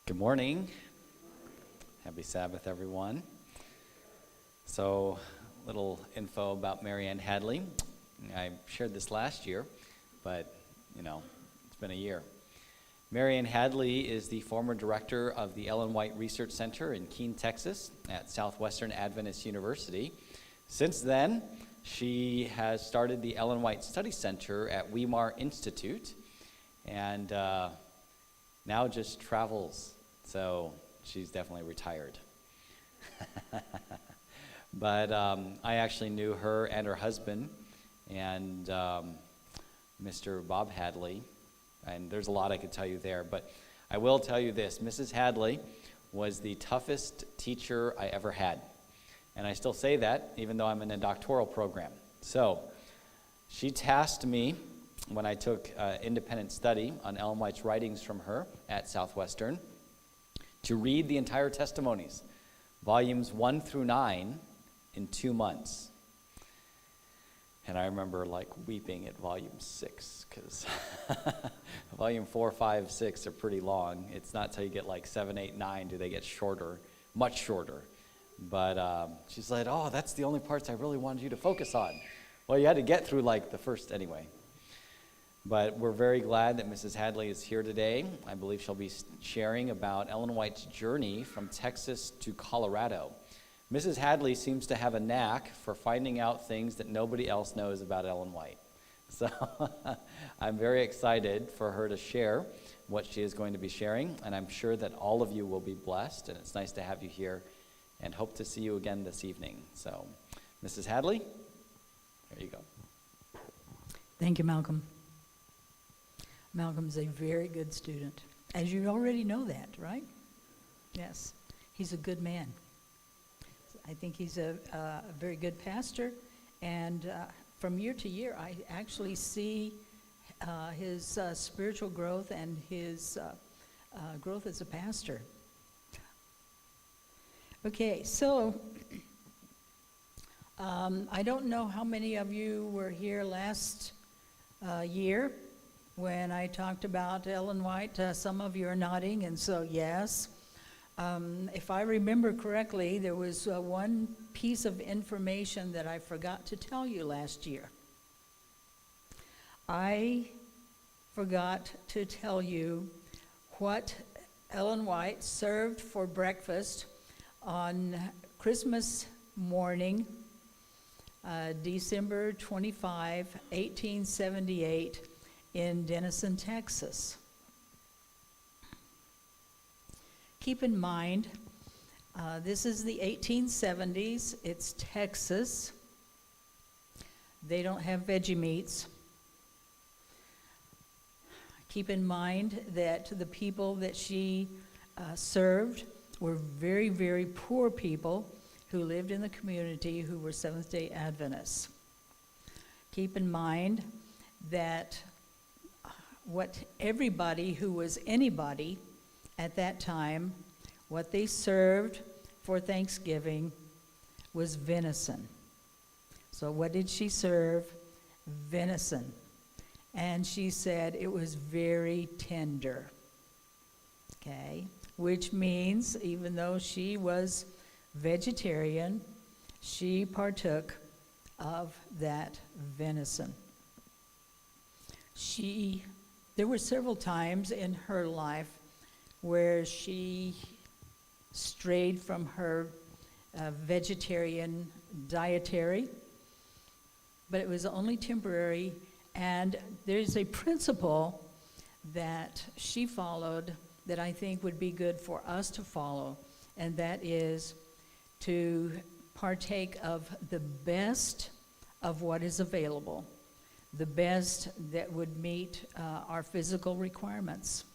Good morning. Happy Sabbath, everyone. So, little info about Mary Ann Hadley. I shared this last year, but, it's been a year. Mary Ann Hadley is the former director of the Ellen White Research Center in Keene, Texas, at Southwestern Adventist University. Since then, she has started the Ellen White Study Center at Weimar Institute, and now just travels. So she's definitely retired. But I actually knew her and her husband and Mr. Bob Hadley, and there's a lot I could tell you there, but I will tell you this. Mrs. Hadley was the toughest teacher I ever had, and I still say that even though I'm in a doctoral program. So she tasked me when I took independent study on Ellen White's writings from her at Southwestern to read the entire testimonies, volumes 1 through 9, in 2 months. And I remember weeping at volume 6 because volume 4, 5, 6 are pretty long. It's not till you get 7, 8, 9 do they get shorter, much shorter. But she's like, oh, that's the only parts I really wanted you to focus on. Well, you had to get through the first anyway. But we're very glad that Mrs. Hadley is here today. I believe she'll be sharing about Ellen White's journey from Texas to Colorado. Mrs. Hadley seems to have a knack for finding out things that nobody else knows about Ellen White. So I'm very excited for her to share what she is going to be sharing, and I'm sure that all of you will be blessed, and it's nice to have you here, and hope to see you again this evening. So, Mrs. Hadley, there you go. Thank you, Malcolm. Malcolm's a very good student. As you already know that, right? Yes, he's a good man. I think he's a very good pastor, and from year to year, I actually see his spiritual growth and his growth as a pastor. Okay, so I don't know how many of you were here last year when I talked about Ellen White. Some of you are nodding, and so yes. If I remember correctly, there was one piece of information that I forgot to tell you last year. I forgot to tell you what Ellen White served for breakfast on Christmas morning, December 25, 1878, in Denison, Texas. Keep in mind, this is the 1870s. It's Texas. They don't have veggie meats. Keep in mind that the people that she served were very, very poor people who lived in the community who were Seventh-day Adventists. Keep in mind that what everybody who was anybody at that time, what they served for Thanksgiving was venison. So what did she serve? Venison. And she said it was very tender. Okay? Which means, even though she was vegetarian, she partook of that venison. There were several times in her life where she strayed from her vegetarian dietary, but it was only temporary, and there's a principle that she followed that I think would be good for us to follow, and that is to partake of the best of what is available, the best that would meet our physical requirements.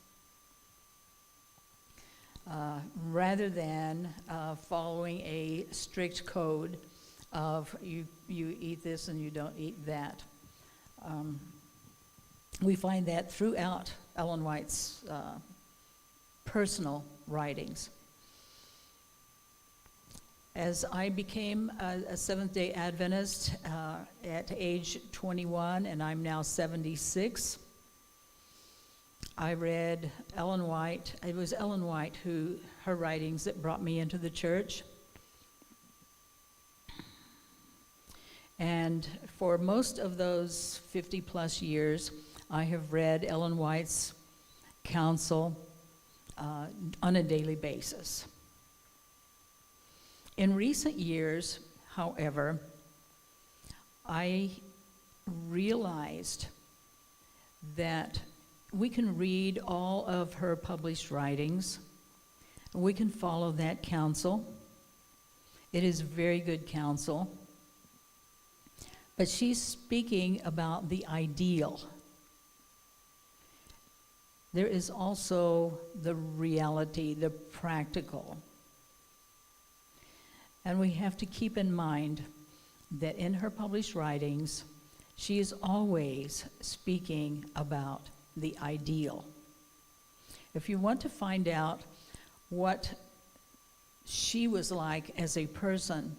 Rather than following a strict code of you eat this and you don't eat that. We find that throughout Ellen White's personal writings. As I became a Seventh-day Adventist at age 21, and I'm now 76, I read Ellen White. It was Ellen White her writings that brought me into the church. And for most of those 50 plus years, I have read Ellen White's counsel on a daily basis. In recent years, however, I realized that we can read all of her published writings. We can follow that counsel. It is very good counsel. But she's speaking about the ideal. There is also the reality, the practical. And we have to keep in mind that in her published writings, she is always speaking about the ideal. If you want to find out what she was like as a person,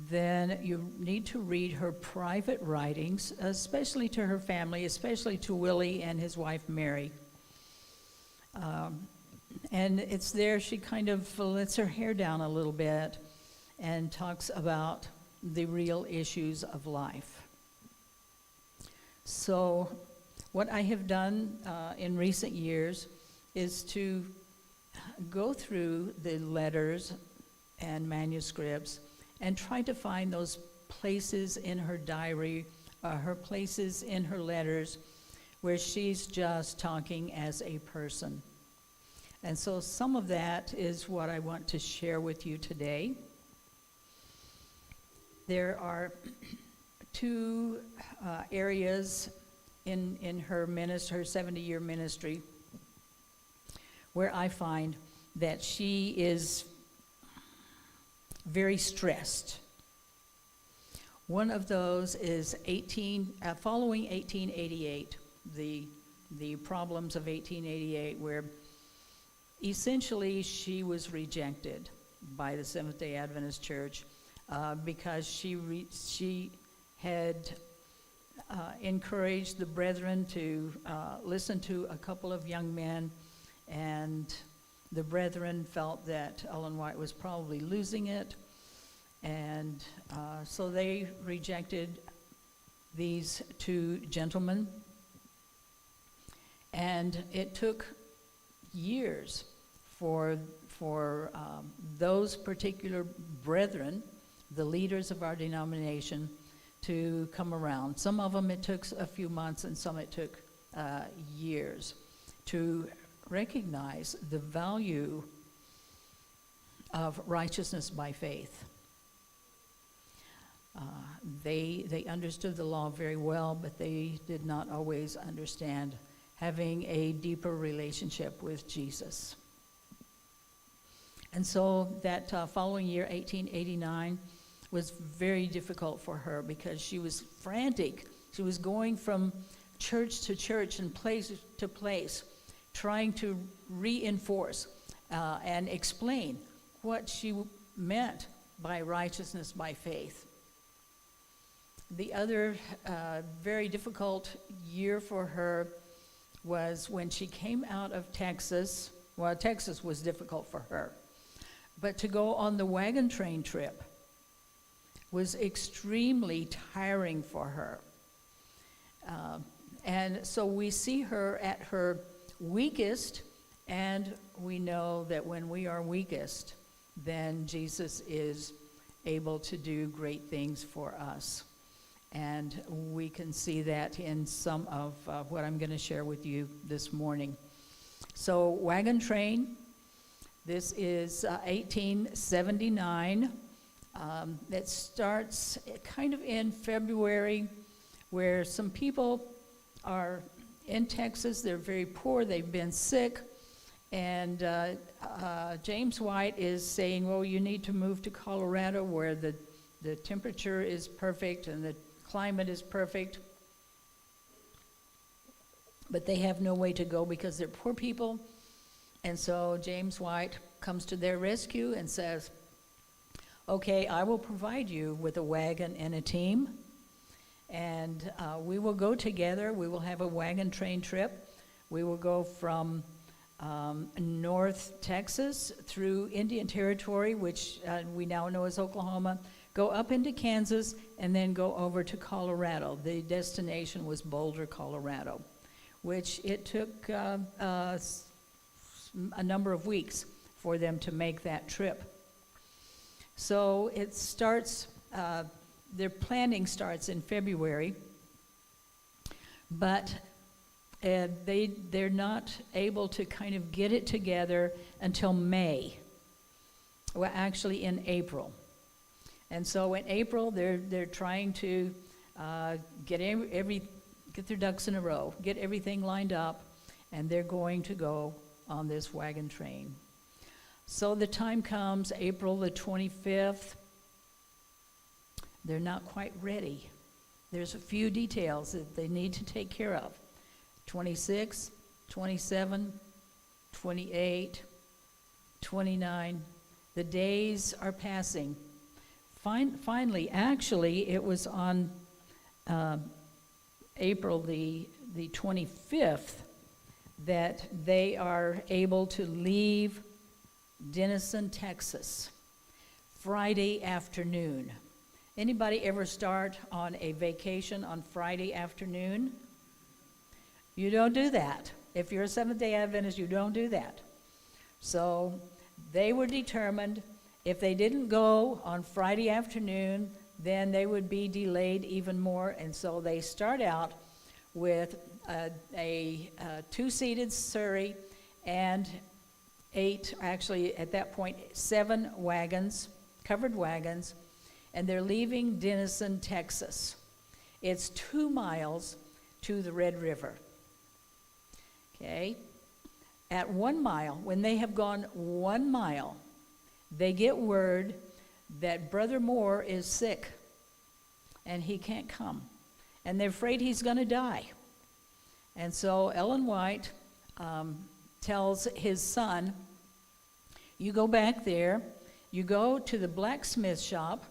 then you need to read her private writings, especially to her family, especially to Willie and his wife Mary. And it's there she kind of lets her hair down a little bit and talks about the real issues of life. So what I have done in recent years is to go through the letters and manuscripts and try to find those places in her diary, her places in her letters where she's just talking as a person. And so some of that is what I want to share with you today. There are two areas in her ministry, her 70-year ministry, where I find that she is very stressed. One of those is following 1888, the problems of 1888, where essentially she was rejected by the Seventh-day Adventist Church because she had encouraged the brethren to listen to a couple of young men, and the brethren felt that Ellen White was probably losing it, and so they rejected these two gentlemen. And it took years for those particular brethren, the leaders of our denomination, to come around. Some of them it took a few months, and some it took years to recognize the value of righteousness by faith. They understood the law very well, but they did not always understand having a deeper relationship with Jesus. And so that following year, 1889, was very difficult for her because she was frantic. She was going from church to church and place to place, trying to reinforce and explain what she meant by righteousness by faith. The other very difficult year for her was when she came out of Texas. Well, Texas was difficult for her, but to go on the wagon train trip was extremely tiring for her. And so we see her at her weakest, and we know that when we are weakest, then Jesus is able to do great things for us. And we can see that in some of what I'm going to share with you this morning. So, Wagon Train, this is 1879. It starts kind of in February, where some people are in Texas. They're very poor. They've been sick. And James White is saying, well, you need to move to Colorado, where the temperature is perfect and the climate is perfect. But they have no way to go because they're poor people. And so James White comes to their rescue and says, okay, I will provide you with a wagon and a team, and we will go together. We will have a wagon train trip. We will go from North Texas through Indian Territory, which we now know as Oklahoma, go up into Kansas, and then go over to Colorado. The destination was Boulder, Colorado, which it took a number of weeks for them to make that trip. So it starts, their planning starts in February, but they're not able to kind of get it together until May. Well, actually in April. And so in April, they're trying to get their ducks in a row, get everything lined up, and they're going to go on this wagon train. So the time comes, April the 25th. They're not quite ready. There's a few details that they need to take care of. 26, 27, 28, 29. The days are passing. Finally, actually, it was on April the 25th that they are able to leave Denison, Texas, Friday afternoon. Anybody ever start on a vacation on Friday afternoon? You don't do that. If you're a Seventh-day Adventist, you don't do that. So they were determined if they didn't go on Friday afternoon, then they would be delayed even more. And so they start out with a two-seated surrey and 8, actually at that point, 7 wagons, covered wagons, and they're leaving Denison, Texas. It's 2 miles to the Red River. Okay? At 1 mile, when they have gone 1 mile, they get word that Brother Moore is sick and he can't come. And they're afraid he's going to die. And so Ellen White tells his son, you go back there, you go to the blacksmith shop,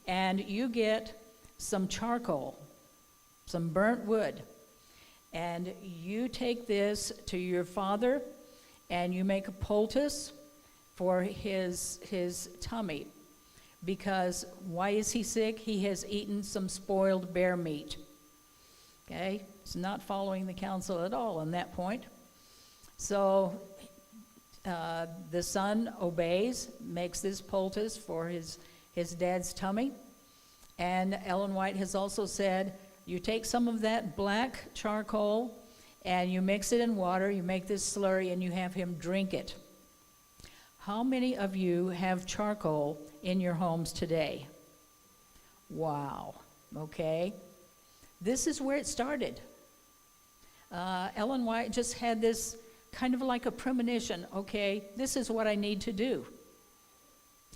and you get some charcoal, some burnt wood, and you take this to your father, and you make a poultice for his tummy. Because why is he sick? He has eaten some spoiled bear meat. Okay? He's not following the counsel at all on that point. So the son obeys, makes this poultice for his dad's tummy. And Ellen White has also said, you take some of that black charcoal and you mix it in water, you make this slurry, and you have him drink it. How many of you have charcoal in your homes today? Wow. Okay. This is where it started. Ellen White just had this kind of like a premonition. Okay, this is what I need to do.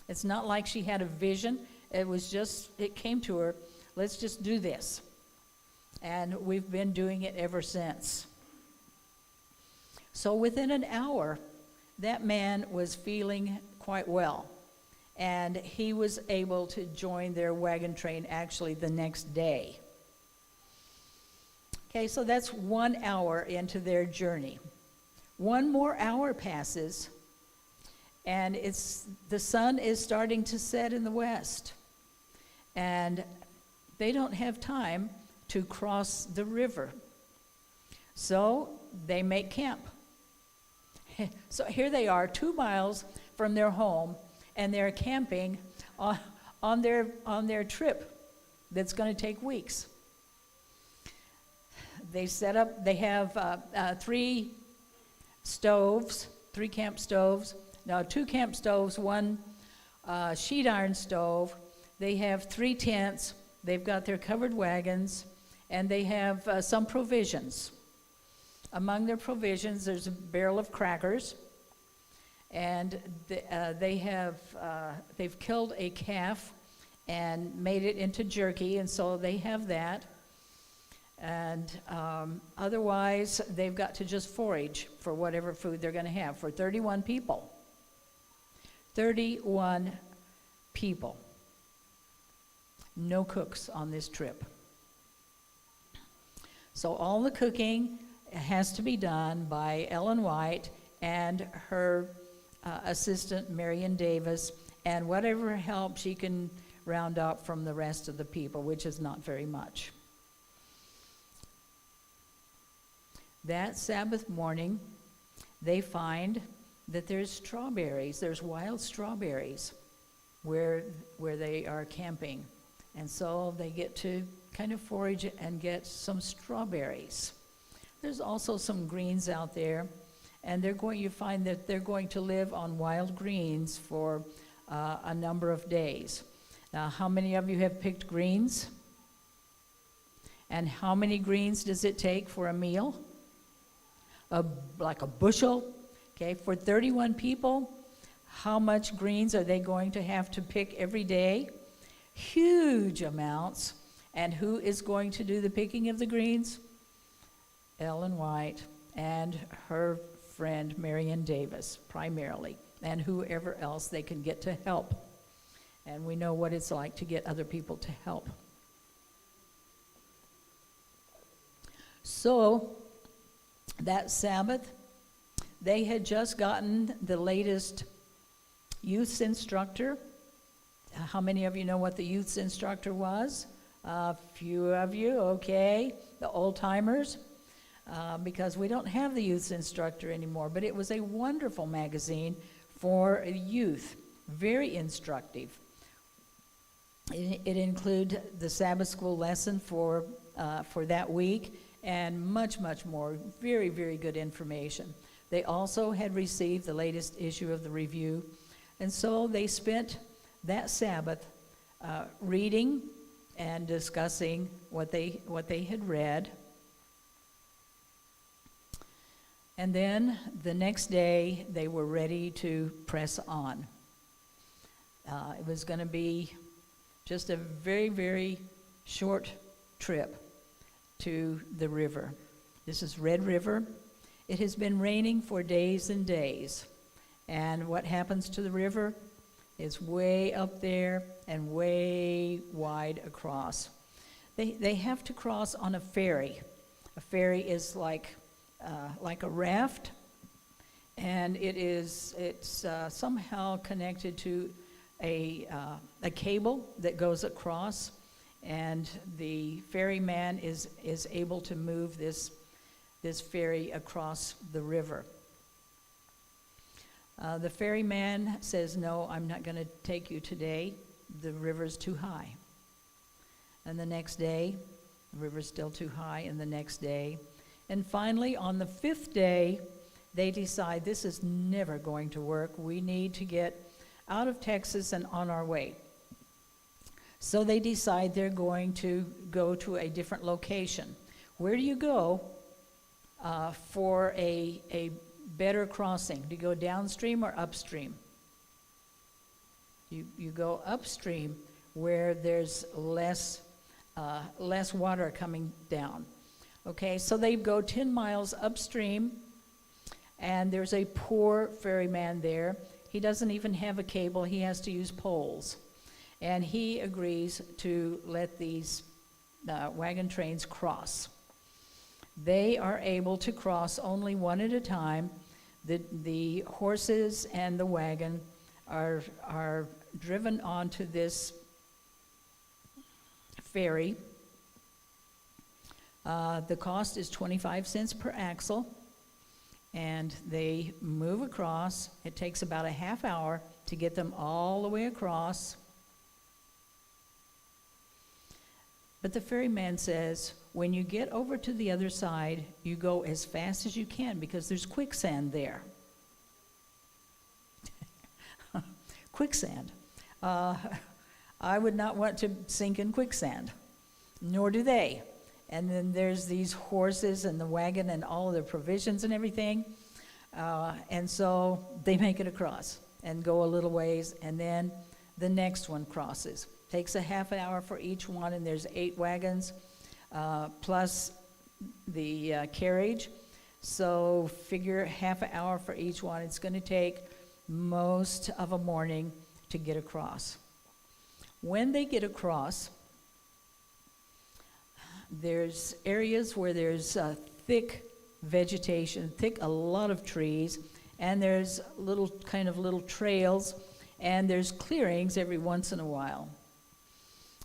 It's not like she had a vision. It came to her, let's just do this. And we've been doing it ever since. So within an hour, that man was feeling quite well. And he was able to join their wagon train actually the next day. Okay, so that's 1 hour into their journey. 1 more hour passes, and the sun is starting to set in the west. And they don't have time to cross the river. So they make camp. So here they are, 2 miles from their home, and they're camping on their trip that's going to take weeks. They set up, they have 3 stoves, 3 camp stoves. Now 2 camp stoves, 1 sheet iron stove. They have 3 tents. They've got their covered wagons, and they have some provisions. Among their provisions, there's a barrel of crackers, and they've killed a calf and made it into jerky, and so they have that. And otherwise, they've got to just forage for whatever food they're going to have for 31 people. 31 people. No cooks on this trip. So all the cooking has to be done by Ellen White and her assistant, Marion Davis, and whatever help she can round up from the rest of the people, which is not very much. That Sabbath morning, they find that there's strawberries, there's wild strawberries where they are camping. And so they get to kind of forage and get some strawberries. There's also some greens out there, and you find that they're going to live on wild greens for a number of days. Now, how many of you have picked greens? And how many greens does it take for a meal? Like a bushel, okay? For 31 people, how much greens are they going to have to pick every day? Huge amounts. And who is going to do the picking of the greens? Ellen White and her friend Marion Davis, primarily, and whoever else they can get to help. And we know what it's like to get other people to help. So, that Sabbath, they had just gotten the latest youth instructor. How many of you know what the youth instructor was? A few of you, okay. The old-timers, because we don't have the youth instructor anymore. But it was a wonderful magazine for youth, very instructive. It included the Sabbath school lesson for that week, and much, much more. Very, very good information. They also had received the latest issue of the review, and so they spent that Sabbath reading and discussing what they had read. And then the next day, they were ready to press on. It was going to be just a very, very short trip to the river. This is Red River. It has been raining for days and days. And what happens to the river is way up there and way wide across. They have to cross on a ferry. A ferry is like a raft, and it's somehow connected to a cable that goes across, and the ferryman is able to move this ferry across the river. The ferryman says, "No, I'm not going to take you today. The river's too high." And the next day, the river's still too high, and the next day. And finally, on the 5th day, they decide this is never going to work. We need to get out of Texas and on our way. So they decide they're going to go to a different location. Where do you go for a better crossing? Do you go downstream or upstream? You go upstream where there's less water coming down. Okay, so they go 10 miles upstream, and there's a poor ferryman there. He doesn't even have a cable. He has to use poles. And he agrees to let these wagon trains cross. They are able to cross only one at a time. The horses and the wagon are driven onto this ferry. The cost is 25 cents per axle, and they move across. It takes about a half hour to get them all the way across. But the ferryman says, when you get over to the other side, you go as fast as you can because there's quicksand there. Quicksand. I would not want to sink in quicksand, nor do they. And then there's these horses and the wagon and all of their provisions and everything. And so they make it across and go a little ways, and then the next one crosses. Takes a half an hour for each one, and there's 8 wagons, plus the carriage. So figure half an hour for each one. It's going to take most of a morning to get across. When they get across, there's areas where there's thick vegetation, a lot of trees, and there's little trails, and there's clearings every once in a while.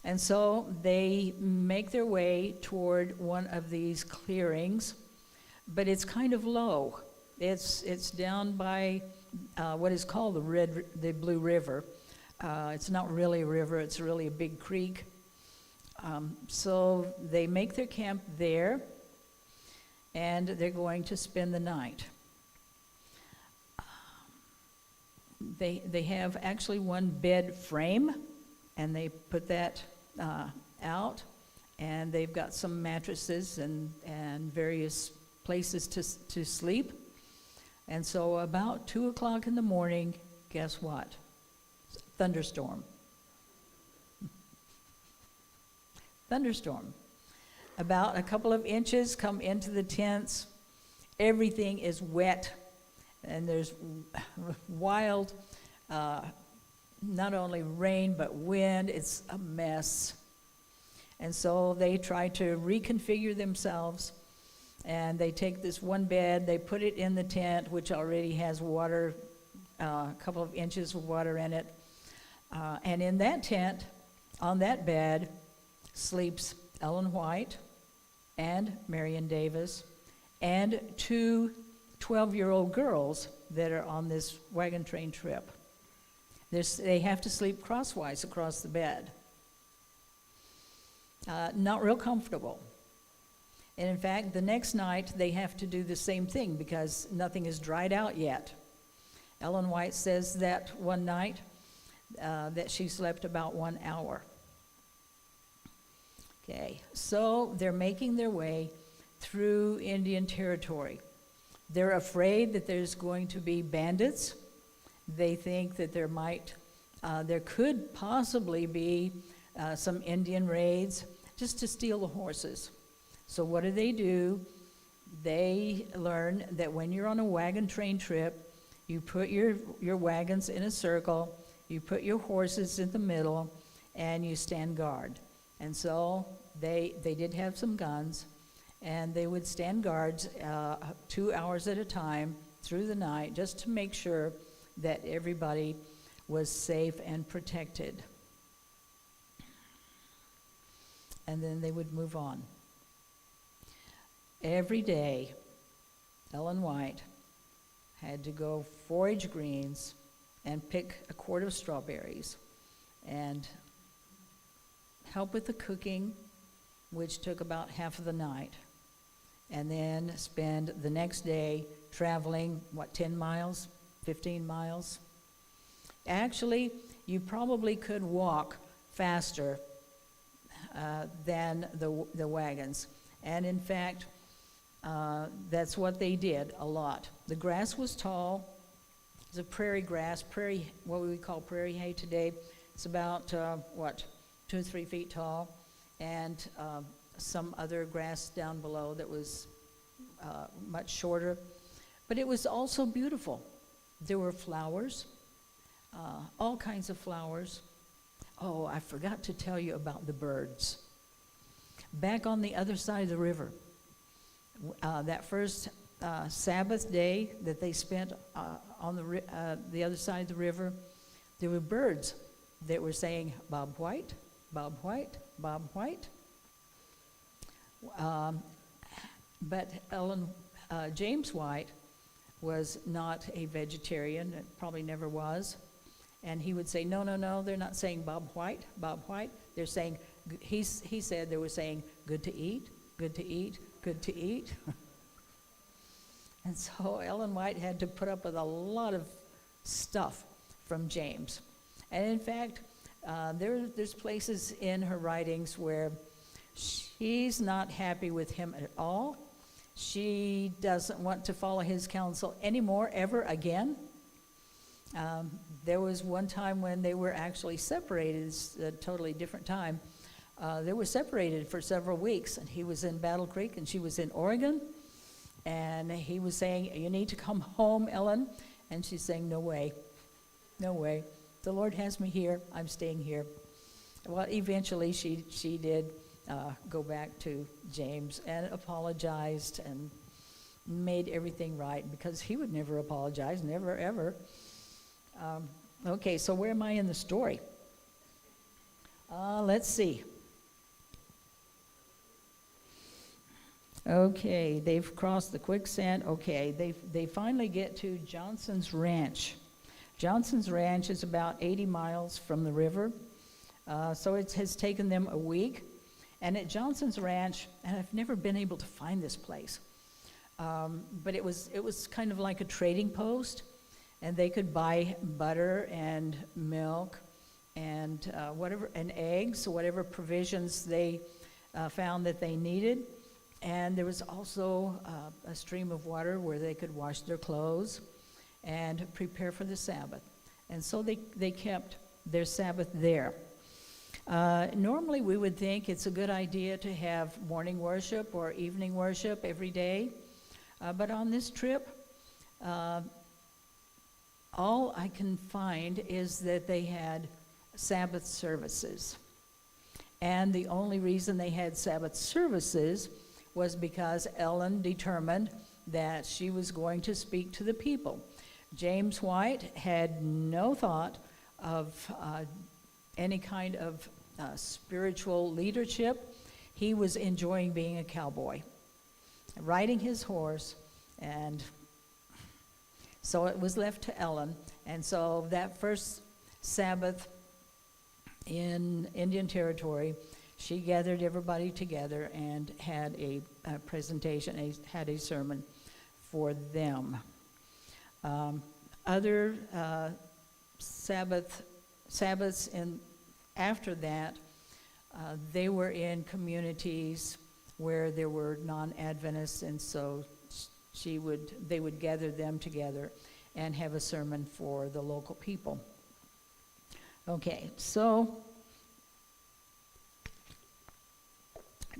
And so they make their way toward one of these clearings, but it's kind of low. It's down by what is called the Blue River. It's not really a river, it's really a big creek. So they make their camp there, and they're going to spend the night. They have actually one bed frame, and they put that out, and they've got some mattresses and various places to sleep. And so about 2 o'clock in the morning, guess what? Thunderstorm. Thunderstorm. About a couple of inches come into the tents. Everything is wet, and there's wild, not only rain, but wind. It's a mess. And so they try to reconfigure themselves, and they take this one bed, they put it in the tent, which already has water, a couple of inches of water in it. And in that tent, on that bed, sleeps Ellen White and Marion Davis and 2 12-year-old girls that are on this wagon train trip. They have to sleep crosswise across the bed. Not real comfortable. And in fact, the next night they have to do the same thing because nothing is dried out yet. Ellen White says that one night that she slept about 1 hour. Okay, so they're making their way through Indian territory. They're afraid that there's going to be bandits. They think that there could possibly be some Indian raids just to steal the horses. So what do? They learn that when you're on a wagon train trip, you put your wagons in a circle, you put your horses in the middle, and you stand guard. And so they did have some guns, and they would stand guards 2 hours at a time through the night just to make sure that everybody was safe and protected. And then they would move on. Every day, Ellen White had to go forage greens and pick a quart of strawberries and help with the cooking, which took about half of the night, and then spend the next day traveling, 10 miles, 15 miles? Actually, you probably could walk faster than the wagons. And in fact, that's what they did a lot. The grass was tall. It was a prairie grass, what we call prairie hay today. It's about, 2 or 3 feet tall, and some other grass down below that was much shorter. But it was also beautiful. There were flowers, all kinds of flowers. Oh, I forgot to tell you about the birds. Back on the other side of the river, that first Sabbath day that they spent on the other side of the river, there were birds that were saying, "Bob White, Bob White, Bob White." But James White was not a vegetarian, it probably never was. And he would say, no, they're not saying Bob White, Bob White. They're saying, he said they were saying, good to eat, good to eat, good to eat. And so Ellen White had to put up with a lot of stuff from James. And in fact, there's places in her writings where she's not happy with him at all. She doesn't want to follow his counsel anymore, ever again. There was one time when they were actually separated. It's a totally different time. They were separated for several weeks, and he was in Battle Creek, and she was in Oregon. And he was saying, "You need to come home, Ellen." And she's saying, "No way, no way. The Lord has me here. I'm staying here." Well, eventually she did go back to James and apologized, made everything right, because he would never apologize, never, ever. Okay, so where am I in the story? Let's see. Okay, they've crossed the quicksand. Okay, they finally get to Johnson's Ranch. Johnson's Ranch is about 80 miles from the river, so it has taken them a week. And at Johnson's Ranch, and I've never been able to find this place, but it was kind of like a trading post, and they could buy butter and milk and whatever, and eggs, whatever provisions they found that they needed. And there was also a stream of water where they could wash their clothes and prepare for the Sabbath. And so they kept their Sabbath there. Normally we would think it's a good idea to have morning worship or evening worship every day. But on this trip, all I can find is that they had Sabbath services. And the only reason they had Sabbath services was because Ellen determined that she was going to speak to the people. James White had no thought of any kind of spiritual leadership. He was enjoying being a cowboy, riding his horse, and so it was left to Ellen. And so that first Sabbath in Indian Territory, she gathered everybody together and had a presentation, had a sermon for them. Other Sabbaths after that, they were in communities where there were non-Adventists, and so they would gather them together and have a sermon for the local people. Okay, so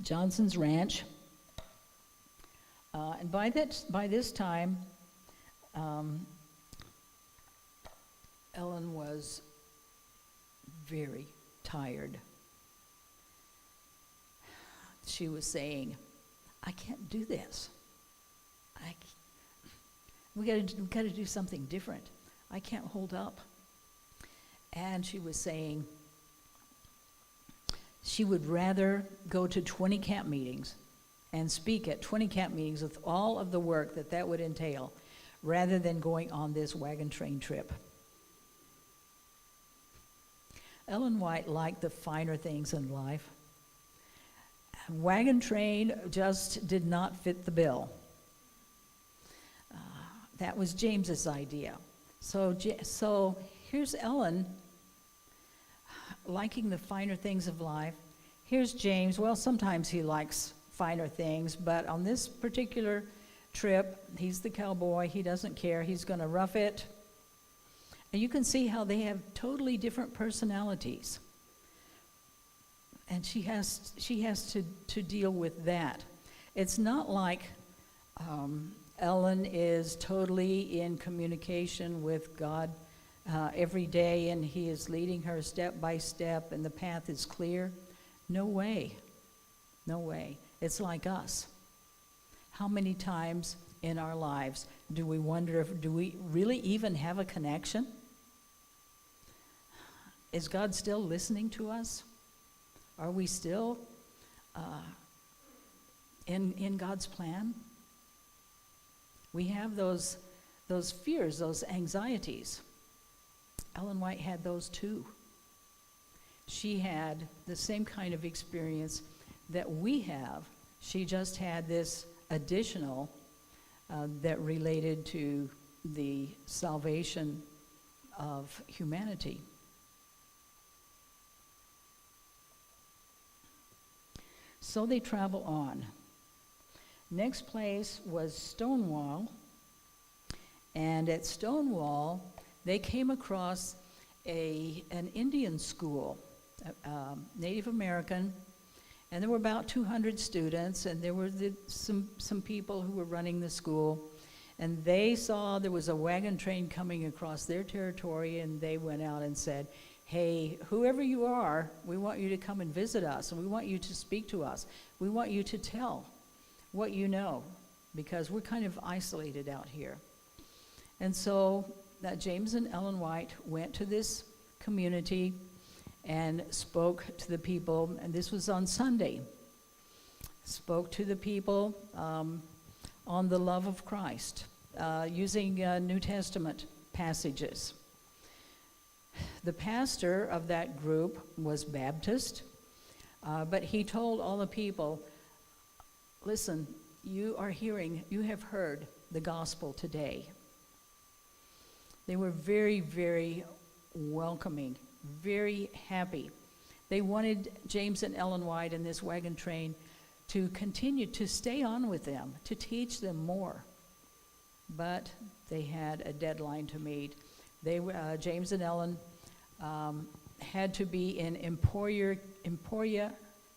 Johnson's Ranch, and by this time, Ellen was very tired. She was saying, "I can't do this. We got to do something different. I can't hold up." And she was saying she would rather go to 20 camp meetings and speak at 20 camp meetings with all of the work that would entail, rather than going on this wagon train trip. Ellen White liked the finer things in life. Wagon train just did not fit the bill. That was James's idea. So here's Ellen liking the finer things of life. Here's James. Well, sometimes he likes finer things, but on this particular trip, he's the cowboy. He doesn't care. He's going to rough it. And you can see how they have totally different personalities. And she has to deal with that. It's not like Ellen is totally in communication with God every day, and he is leading her step by step, and the path is clear. No way. No way. It's like us. How many times in our lives do we wonder do we really even have a connection? Is God still listening to us? Are we still in God's plan? We have those fears, those anxieties. Ellen White had those too. She had the same kind of experience that we have. She just had this additional that related to the salvation of humanity. So they travel on. Next place was Stonewall, and at Stonewall they came across an Indian school, Native American, and there were about 200 students, and there were some people who were running the school, and they saw there was a wagon train coming across their territory, and they went out and said, "Hey, whoever you are, we want you to come and visit us, and we want you to speak to us. We want you to tell what you know because we're kind of isolated out here. And so James and Ellen White went to this community and spoke to the people, and this was on Sunday. Spoke to the people on the love of Christ, using New Testament passages. The pastor of that group was Baptist, but he told all the people, listen, you have heard the gospel today. They were very, very welcoming, very happy. They wanted James and Ellen White and this Wagon Train to continue to stay on with them, to teach them more. But they had a deadline to meet. James and Ellen had to be in Emporia,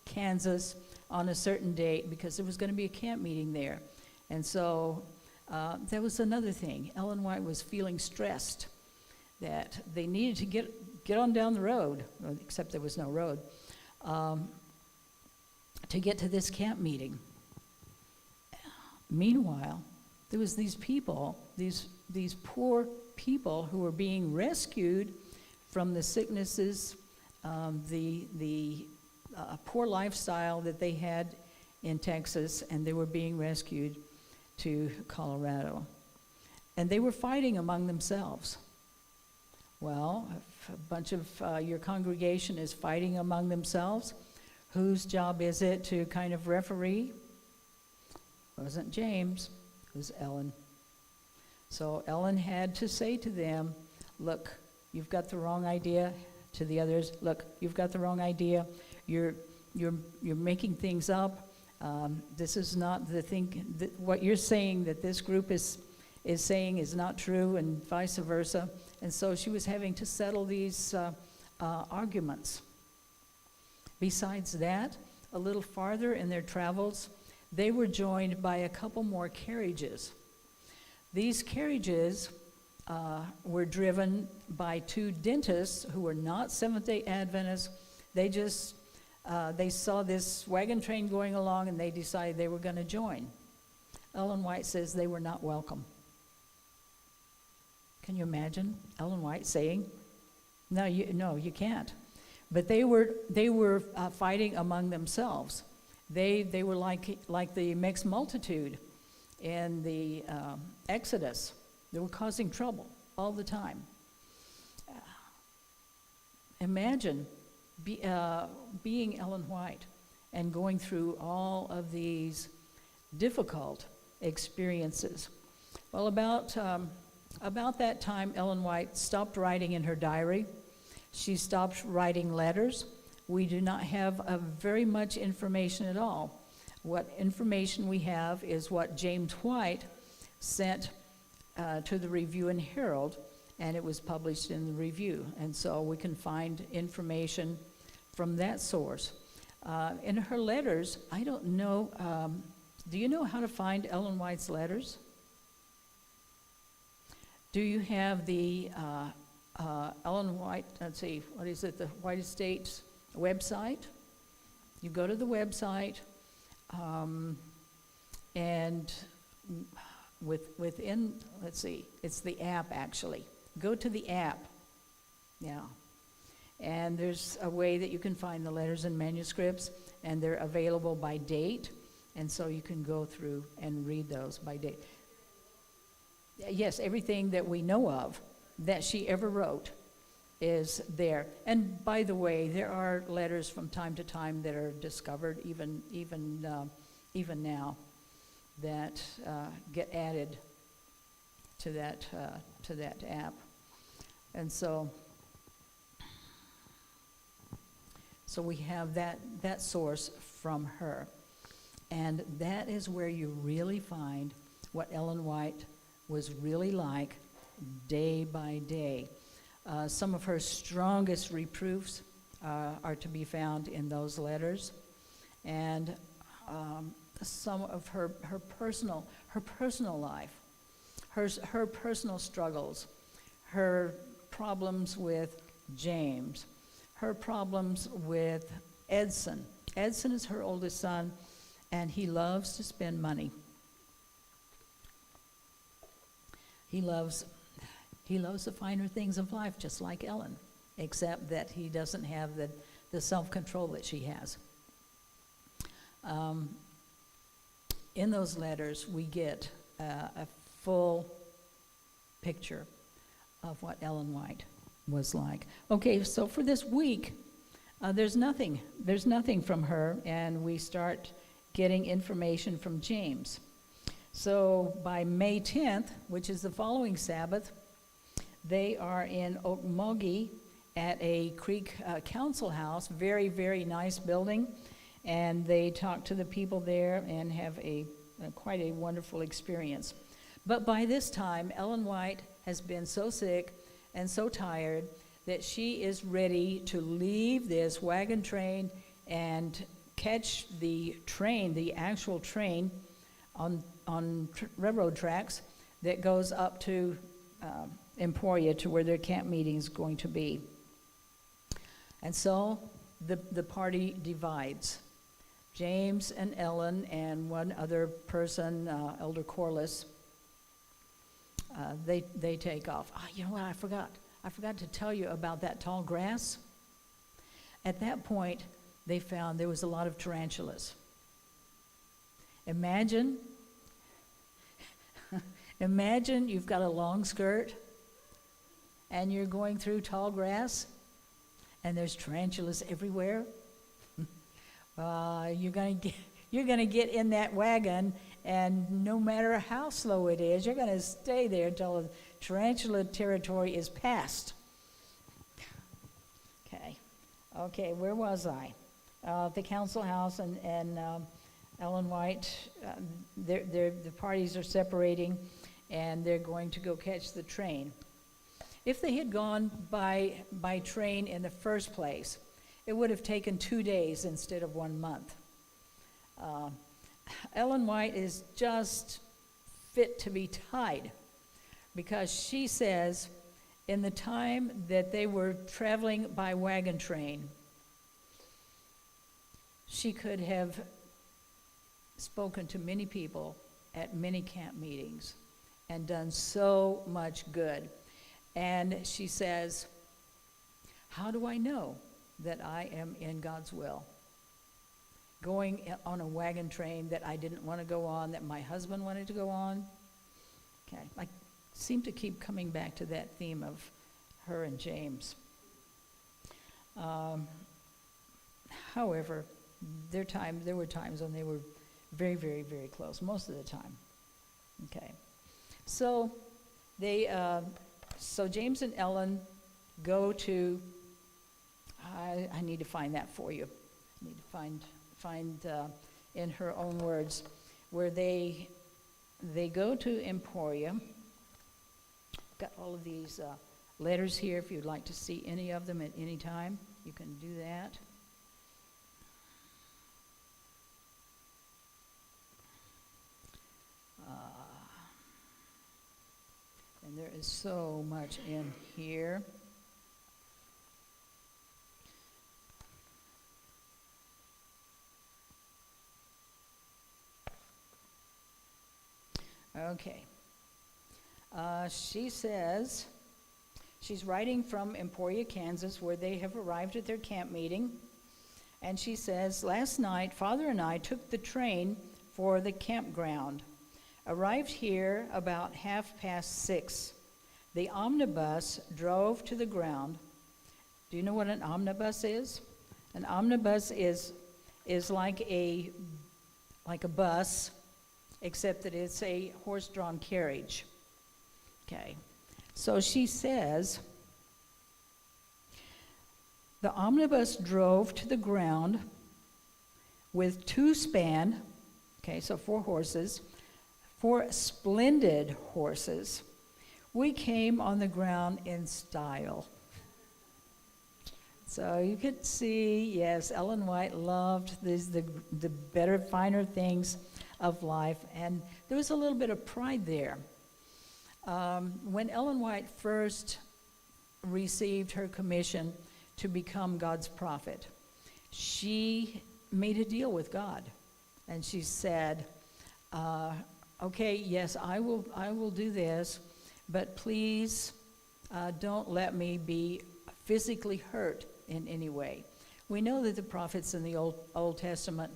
Kansas on a certain date because there was going to be a camp meeting there. And so that was another thing. Ellen White was feeling stressed that they needed to get on down the road, except there was no road, to get to this camp meeting. Meanwhile, there was these people, these poor people who were being rescued from the sicknesses, the poor lifestyle that they had in Texas, and they were being rescued to Colorado. And they were fighting among themselves. Well, if a bunch of your congregation is fighting among themselves, whose job is it to kind of referee? It wasn't James, it was Ellen. So Ellen had to say to them, look, you've got the wrong idea. To the others, look, you've got the wrong idea. You're making things up. This is not the thing. What you're saying that this group is saying is not true, and vice versa. And so she was having to settle these arguments. Besides that, a little farther in their travels, they were joined by a couple more carriages. These carriages were driven by two dentists who were not Seventh-day Adventists. They saw this wagon train going along, and they decided they were going to join. Ellen White says they were not welcome. Can you imagine Ellen White saying, no, you can't. But they were fighting among themselves. They were like the mixed multitude in the Exodus. They were causing trouble all the time. Imagine being Ellen White and going through all of these difficult experiences. Well, about that time, Ellen White stopped writing in her diary. She stopped writing letters. We do not have very much information at all. What information we have is what James White sent to the Review and Herald, and it was published in the Review. And so we can find information from that source. In her letters, I don't know, do you know how to find Ellen White's letters? Do you have the Ellen White, let's see, what is it, the White Estates website? You go to the website, and within, let's see, it's the app actually. Go to the app, yeah. And there's a way that you can find the letters and manuscripts, and they're available by date, and so you can go through and read those by date. Yes, everything that we know of that she ever wrote is there. And by the way, there are letters from time to time that are discovered, even now, that get added to that app. And so we have that source from her. And that is where you really find what Ellen White was really like day by day. Some of her strongest reproofs are to be found in those letters, and some of her personal life, her personal struggles, her problems with James, her problems with Edson. Edson is her oldest son, and he loves to spend money. He loves the finer things of life, just like Ellen, except that he doesn't have the self-control that she has. In those letters, we get a full picture of what Ellen White was like. Okay, so for this week, there's nothing from her, and we start getting information from James. So by May 10th, which is the following Sabbath, they are in Okmulgee at a Creek Council House, very, very nice building, and they talk to the people there and have quite a wonderful experience. But by this time, Ellen White has been so sick and so tired that she is ready to leave this wagon train and catch the train, the actual train on railroad tracks that goes up to Emporia, to where their camp meeting is going to be. And so the party divides. James and Ellen and one other person, Elder Corliss, they take off. Oh, you know what, I forgot to tell you about that tall grass. At that point, they found there was a lot of tarantulas. Imagine you've got a long skirt and you're going through tall grass and there's tarantulas everywhere. You're gonna get in that wagon, and no matter how slow it is, you're gonna stay there until the tarantula territory is passed. Okay, where was I? The council house, and Ellen White, the parties are separating, and they're going to go catch the train. If they had gone by train in the first place, it would have taken 2 days instead of 1 month. Ellen White is just fit to be tied, because she says in the time that they were traveling by wagon train, she could have spoken to many people at many camp meetings and done so much good. And she says, how do I know that I am in God's will? Going on a wagon train that I didn't want to go on, that my husband wanted to go on. Okay, I seem to keep coming back to that theme of her and James. However, there were times when they were very, very, very close, most of the time. Okay, so so James and Ellen go to, I need to find that for you. I need to find in her own words, where they go to Emporia. Got all of these letters here. If you'd like to see any of them at any time, you can do that. And there is so much in here. Okay. She says, she's writing from Emporia, Kansas, where they have arrived at their camp meeting. And she says, last night, Father and I took the train for the campground. Arrived here about 6:30. The omnibus drove to the ground. Do you know what an omnibus is? An omnibus is like a bus, except that it's a horse-drawn carriage. Okay, so she says, the omnibus drove to the ground with 2 span, okay, so 4 horses, 4 splendid horses. We came on the ground in style. So you could see, yes, Ellen White loved the better, finer things of life, and there was a little bit of pride there. When Ellen White first received her commission to become God's prophet, she made a deal with God, and she said, okay, yes, I will do this, but please don't let me be physically hurt in any way. We know that the prophets in the Old Testament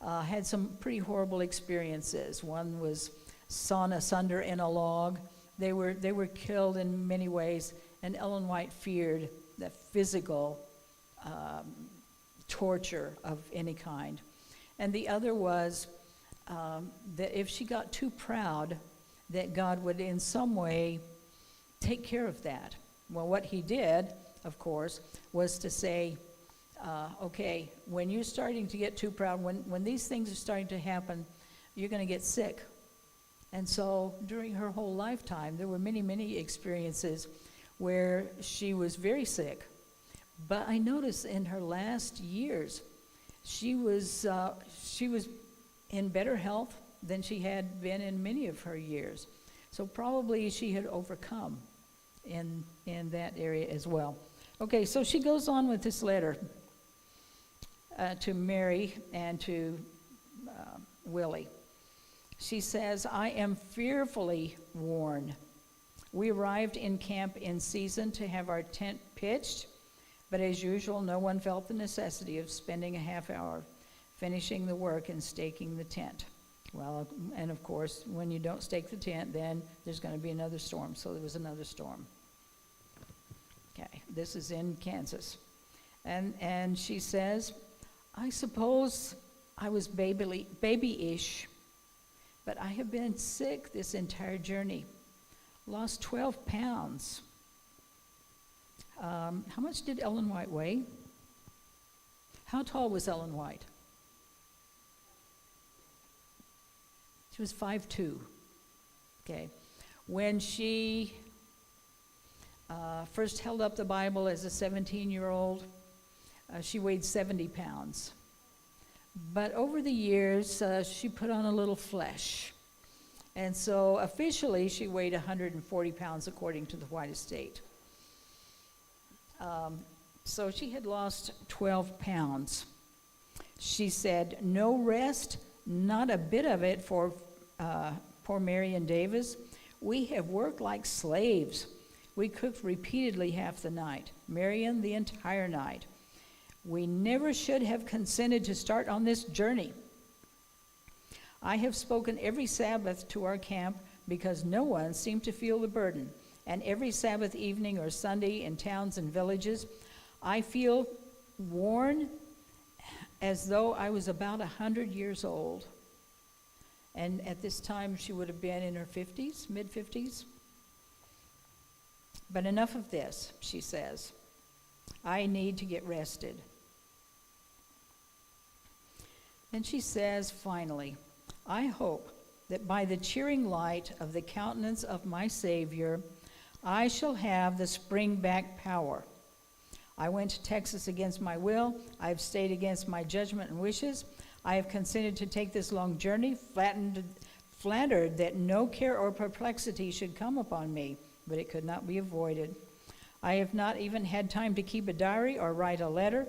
had some pretty horrible experiences. One was sawn asunder in a log. They were killed in many ways, and Ellen White feared the physical torture of any kind. And the other was that if she got too proud, that God would in some way take care of that. Well, what he did, of course, was to say, okay, when you're starting to get too proud, when these things are starting to happen, you're going to get sick. And so during her whole lifetime, there were many, many experiences where she was very sick. But I noticed in her last years, she was in better health than she had been in many of her years. So probably she had overcome in that area as well. Okay, so she goes on with this letter to Mary and to Willie. She says, I am fearfully worn. We arrived in camp in season to have our tent pitched, but as usual, no one felt the necessity of spending a half hour finishing the work and staking the tent. Well, and of course, when you don't stake the tent, then there's going to be another storm. So there was another storm. Okay, this is in Kansas. And she says, I suppose I was babyish, but I have been sick this entire journey. Lost 12 pounds. How much did Ellen White weigh? How tall was Ellen White? She was 5'2". Okay. When she first held up the Bible as a 17-year-old, she weighed 70 pounds. But over the years, she put on a little flesh. And so officially, she weighed 140 pounds according to the White Estate. So she had lost 12 pounds. She said, no rest, not a bit of it for poor Mary and Davis. We have worked like slaves. We cooked repeatedly half the night, Marion the entire night. We never should have consented to start on this journey. I have spoken every Sabbath to our camp because no one seemed to feel the burden. And every Sabbath evening or Sunday in towns and villages, I feel worn as though I was about 100 years old. And at this time, she would have been in her 50s, mid-50s. But enough of this, she says. I need to get rested. And she says, finally, I hope that by the cheering light of the countenance of my Savior, I shall have the spring-back power. I went to Texas against my will. I have stayed against my judgment and wishes. I have consented to take this long journey, flattered that no care or perplexity should come upon me, but it could not be avoided. I have not even had time to keep a diary or write a letter.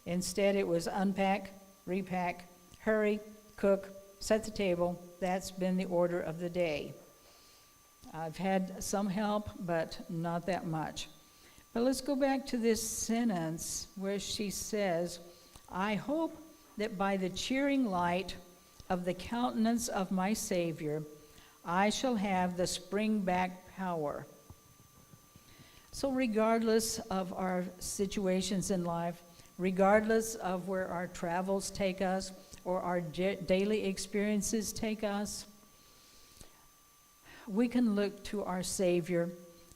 Instead, it was unpack, repack, hurry, cook, set the table. That's been the order of the day. I've had some help, but not that much. But let's go back to this sentence where she says, I hope that by the cheering light of the countenance of my Savior, I shall have the spring-back power. So regardless of our situations in life, regardless of where our travels take us or our daily experiences take us, we can look to our Savior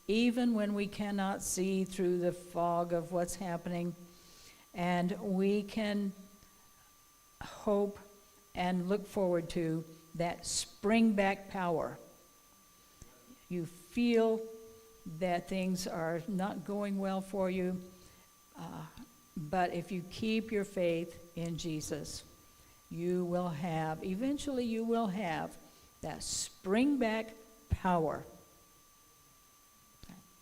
even when we cannot see through the fog of what's happening, and we can hope and look forward to that spring-back power. You feel that things are not going well for you, but if you keep your faith in Jesus, eventually you will have that spring-back power